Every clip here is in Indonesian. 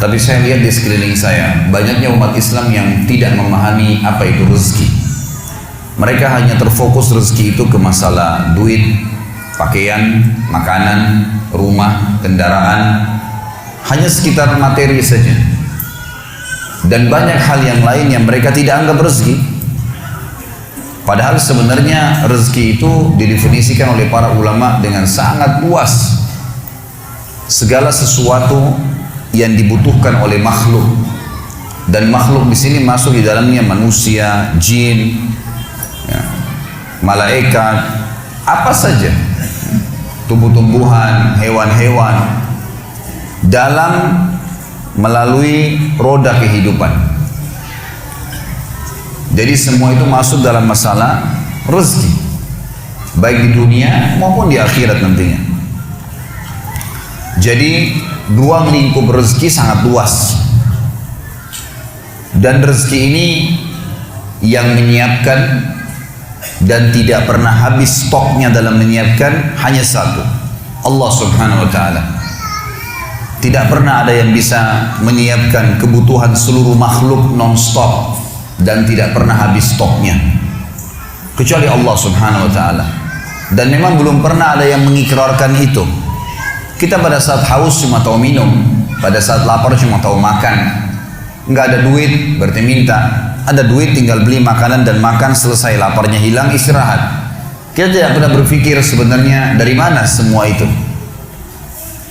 Tapi saya lihat di sekeliling saya, banyaknya umat Islam yang tidak memahami apa itu rezeki. Mereka hanya terfokus rezeki itu ke masalah duit, pakaian, makanan, rumah, kendaraan, hanya sekitar materi saja. Dan banyak hal yang lain yang mereka tidak anggap rezeki. Padahal sebenarnya rezeki itu didefinisikan oleh para ulama dengan sangat luas. Segala sesuatu yang dibutuhkan oleh makhluk, dan makhluk di sini masuk di dalamnya manusia, jin, ya, malaikat, apa saja, tumbuh-tumbuhan, hewan-hewan, dalam melalui roda kehidupan. Jadi semua itu masuk dalam masalah rezeki, baik di dunia maupun di akhirat nantinya. Jadi ruang lingkup rezeki sangat luas, dan rezeki ini yang menyiapkan dan tidak pernah habis stoknya dalam menyiapkan hanya satu, Allah Subhanahu wa Ta'ala. Tidak pernah ada yang bisa menyiapkan kebutuhan seluruh makhluk non-stop dan tidak pernah habis stoknya kecuali Allah Subhanahu wa Ta'ala. Dan memang belum pernah ada yang mengikrarkan itu. Kita pada saat haus cuma tahu minum, pada saat lapar cuma tahu makan. Nggak ada duit berarti minta, ada duit tinggal beli makanan dan makan, selesai, laparnya hilang, istirahat. Kita tidak pernah berpikir sebenarnya dari mana semua itu.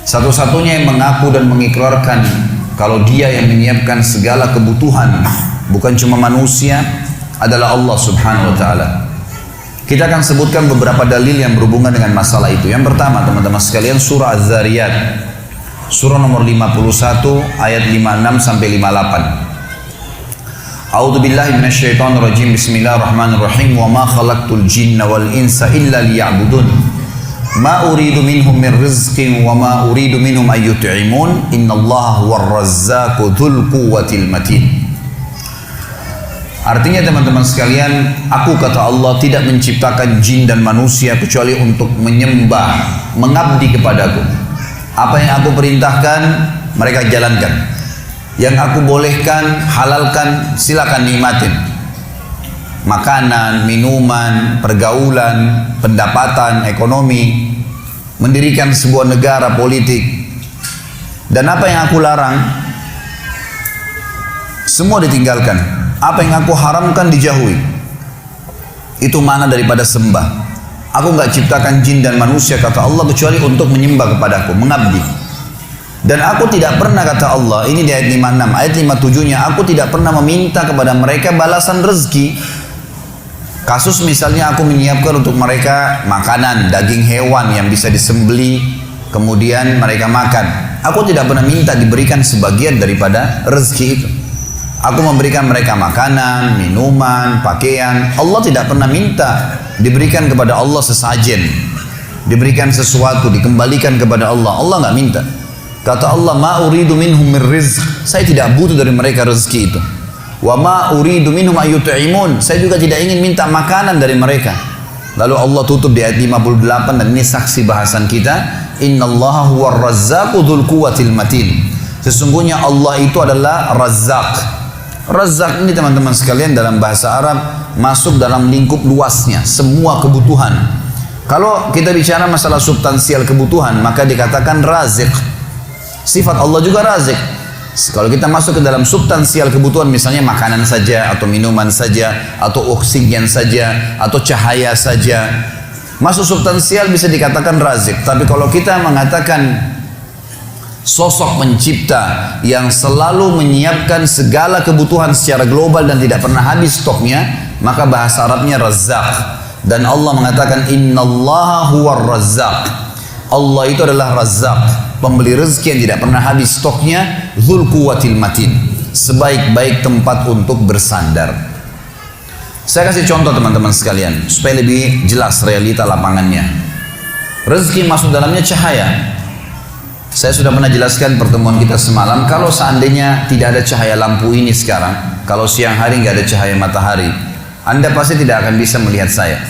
Satu-satunya yang mengaku dan mengikrarkan kalau dia yang menyiapkan segala kebutuhan, bukan cuma manusia, adalah Allah Subhanahu wa Ta'ala. Kita akan sebutkan beberapa dalil yang berhubungan dengan masalah itu. Yang pertama, teman-teman sekalian, surah Az-Zariyat, surah nomor 51 ayat 56 sampai 58. A'udzu billahi minasyaitonir rajim. Bismillahirrahmanirrahim. Wa ma khalaqtul jinna wal insa illa liya'budun. Ma uridu minhum min rizqin wa ma uridu minhum an yut'imun. Innallaha huwar razzaqu dzul quwwatil matin. Artinya teman-teman sekalian, aku kata Allah tidak menciptakan jin dan manusia kecuali untuk menyembah, mengabdi kepadaku. Apa yang aku perintahkan, mereka jalankan. Yang aku bolehkan, halalkan, silakan nikmatin. Makanan, minuman, pergaulan, pendapatan, ekonomi, mendirikan sebuah negara, politik. Dan apa yang aku larang, semua ditinggalkan. Apa yang aku haramkan dijauhi. Itu mana daripada sembah. Aku nggak ciptakan jin dan manusia kata Allah kecuali untuk menyembah kepadaku, mengabdi. Dan aku tidak pernah kata Allah, ini di ayat 56, ayat 57-nya, aku tidak pernah meminta kepada mereka balasan rezeki. Kasus misalnya aku menyiapkan untuk mereka makanan, daging hewan yang bisa disembeli, kemudian mereka makan. Aku tidak pernah minta diberikan sebagian daripada rezeki itu. Aku memberikan mereka makanan, minuman, pakaian. Allah tidak pernah minta diberikan kepada Allah sesajen, diberikan sesuatu, dikembalikan kepada Allah. Allah nggak minta. Kata Allah, ma uridu minhum min rizq. Saya tidak butuh dari mereka rezeki itu. Wa ma uridu minhum ayyut'imun. Saya juga tidak ingin minta makanan dari mereka. Lalu Allah tutup di ayat 58, dan ini saksi bahasan kita. Innallaha huwar razzaqu dzul quwwatil matin. Sesungguhnya Allah itu adalah Razzaq. Razzaq ini teman-teman sekalian dalam bahasa Arab masuk dalam lingkup luasnya, semua kebutuhan. Kalau kita bicara masalah substansial kebutuhan, maka dikatakan razik. Sifat Allah juga razik. Kalau kita masuk ke dalam substansial kebutuhan, misalnya makanan saja, atau minuman saja, atau oksigen saja, atau cahaya saja, masuk substansial bisa dikatakan razik. Tapi kalau kita mengatakan sosok pencipta yang selalu menyiapkan segala kebutuhan secara global dan tidak pernah habis stoknya, maka bahasa Arabnya Razzaq. Dan Allah mengatakan innallaha huwar razzaq. Allah itu adalah Razzaq, pemberi rezeki yang tidak pernah habis stoknya, dzul quwwatil matin, sebaik-baik tempat untuk bersandar. Saya kasih contoh teman-teman sekalian supaya lebih jelas realita lapangannya. Rezeki masuk dalamnya cahaya. Saya sudah pernah jelaskan pertemuan kita semalam, kalau seandainya tidak ada cahaya lampu ini sekarang, kalau siang hari nggak ada cahaya matahari, Anda pasti tidak akan bisa melihat saya.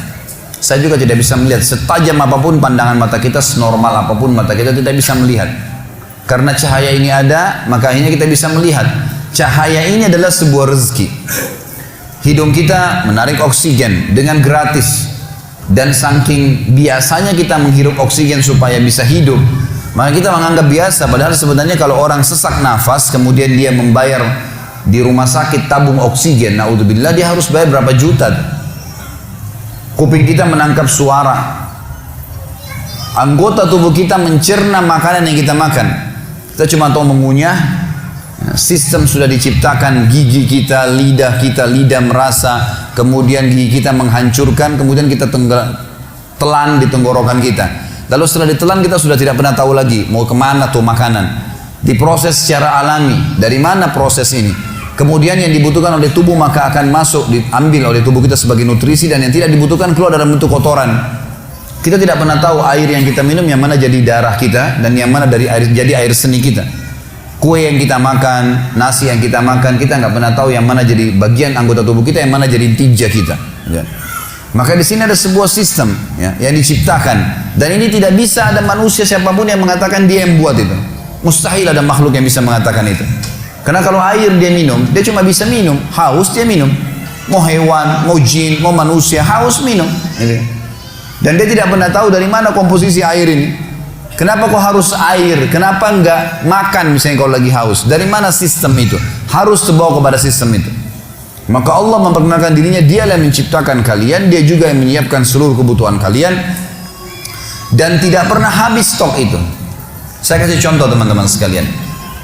Saya juga tidak bisa melihat, setajam apapun pandangan mata kita, senormal apapun mata kita tidak bisa melihat. Karena cahaya ini ada, maka akhirnya kita bisa melihat. Cahaya ini adalah sebuah rezeki. Hidung kita menarik oksigen dengan gratis. Dan saking biasanya kita menghirup oksigen supaya bisa hidup, maka kita menganggap biasa. Padahal sebenarnya kalau orang sesak nafas, kemudian dia membayar di rumah sakit tabung oksigen, naudzubillah, dia harus bayar berapa juta. Kuping kita menangkap suara. Anggota tubuh kita mencerna makanan yang kita makan. Kita cuma tahu mengunyah. Sistem sudah diciptakan, gigi kita, lidah merasa, kemudian gigi kita menghancurkan, kemudian kita telan di tenggorokan kita. Lalu setelah ditelan kita sudah tidak pernah tahu lagi mau kemana tuh makanan. Diproses secara alami. Dari mana proses ini? Kemudian yang dibutuhkan oleh tubuh maka akan masuk, diambil oleh tubuh kita sebagai nutrisi, dan yang tidak dibutuhkan keluar dalam bentuk kotoran. Kita tidak pernah tahu air yang kita minum yang mana jadi darah kita dan yang mana dari air jadi air seni kita. Kue yang kita makan, nasi yang kita makan, kita nggak pernah tahu yang mana jadi bagian anggota tubuh kita, yang mana jadi tija kita. Ya. Maka di sini ada sebuah sistem ya, yang diciptakan, dan ini tidak bisa ada manusia siapapun yang mengatakan dia yang buat itu. Mustahil ada makhluk yang bisa mengatakan itu. Karena kalau air dia minum, dia cuma bisa minum. Haus dia minum. Mau hewan, mau jin, mau manusia, haus minum. Dan dia tidak pernah tahu dari mana komposisi air ini. Kenapa kok harus air? Kenapa enggak makan misalnya kalau lagi haus? Dari mana sistem itu? Harus terbawa kepada sistem itu. Maka Allah memperkenalkan dirinya, Dia yang menciptakan kalian, Dia juga yang menyiapkan seluruh kebutuhan kalian, dan tidak pernah habis stok itu. Saya kasih contoh teman-teman sekalian.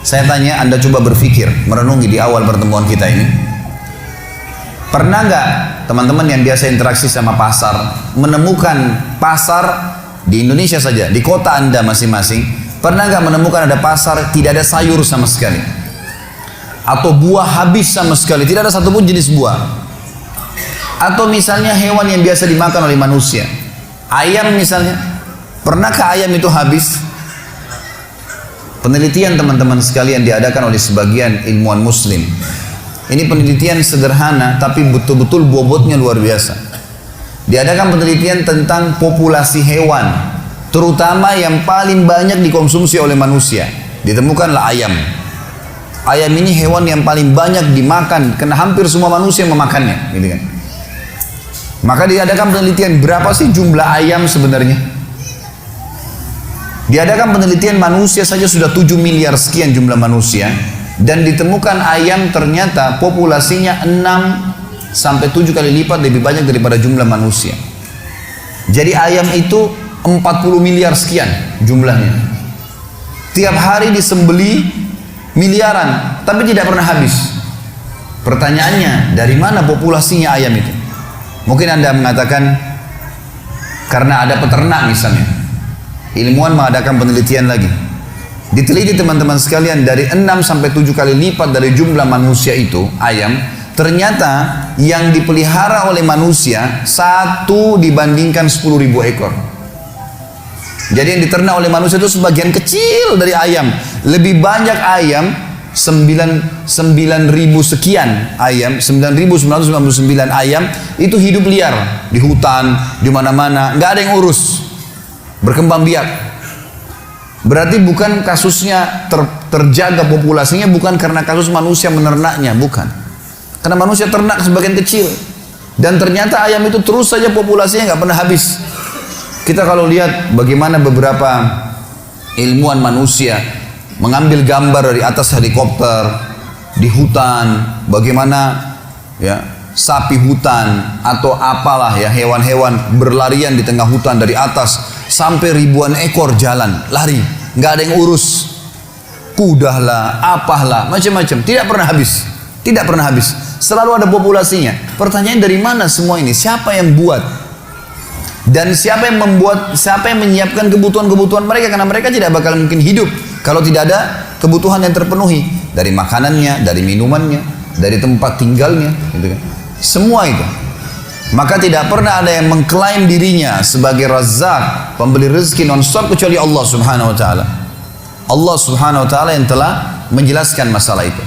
Saya tanya, Anda coba berpikir, merenungi di awal pertemuan kita ini. Pernah nggak teman-teman yang biasa interaksi sama pasar menemukan pasar di Indonesia saja, di kota Anda masing-masing, pernah nggak menemukan ada pasar tidak ada sayur sama sekali, atau buah habis sama sekali, tidak ada satupun jenis buah? Atau misalnya hewan yang biasa dimakan oleh manusia, ayam misalnya, pernahkah ayam itu habis? Penelitian teman-teman sekalian diadakan oleh sebagian ilmuwan muslim. Ini penelitian sederhana tapi betul-betul bobotnya luar biasa. Diadakan penelitian tentang populasi hewan, terutama yang paling banyak dikonsumsi oleh manusia. Ditemukanlah ayam. Ayam ini hewan yang paling banyak dimakan, karena hampir semua manusia memakannya, gitu kan. Maka diadakan penelitian berapa sih jumlah ayam sebenarnya. Diadakan penelitian manusia saja sudah 7 miliar sekian jumlah manusia, dan ditemukan ayam ternyata populasinya 6-7 kali lipat lebih banyak daripada jumlah manusia. Jadi ayam itu 40 miliar sekian jumlahnya. Tiap hari disembeli miliaran, tapi tidak pernah habis. Pertanyaannya, dari mana populasinya ayam itu? Mungkin Anda mengatakan karena ada peternak misalnya. Ilmuwan mengadakan penelitian lagi. Diteliti teman-teman sekalian, dari 6-7 kali lipat dari jumlah manusia itu ayam, ternyata yang dipelihara oleh manusia 1 dibandingkan 10.000 ekor. Jadi yang diternak oleh manusia itu sebagian kecil dari ayam. Lebih banyak ayam, 9.000 sekian ayam, 9.999 ayam itu hidup liar di hutan, di mana-mana, nggak ada yang urus, berkembang biak. Berarti bukan kasusnya terjaga populasinya, bukan karena kasus manusia menernaknya, bukan. Karena manusia ternak sebagian kecil, dan ternyata ayam itu terus saja populasinya nggak pernah habis. Kita kalau lihat bagaimana beberapa ilmuwan manusia mengambil gambar dari atas helikopter di hutan, bagaimana ya sapi hutan atau apalah ya hewan-hewan berlarian di tengah hutan dari atas sampai ribuan ekor jalan lari, nggak ada yang urus, kuda lah, apahlah, macam-macam, tidak pernah habis, tidak pernah habis, selalu ada populasinya. Pertanyaan, dari mana semua ini? Siapa yang buat? Dan siapa yang membuat, siapa yang menyiapkan kebutuhan-kebutuhan mereka? Karena mereka tidak bakal mungkin hidup kalau tidak ada kebutuhan yang terpenuhi, dari makanannya, dari minumannya, dari tempat tinggalnya, gitu kan. Semua itu. Maka tidak pernah ada yang mengklaim dirinya sebagai Razzaq, pemberi rezeki non-stop, kecuali Allah Subhanahu wa taala. Allah Subhanahu wa taala yang telah menjelaskan masalah itu.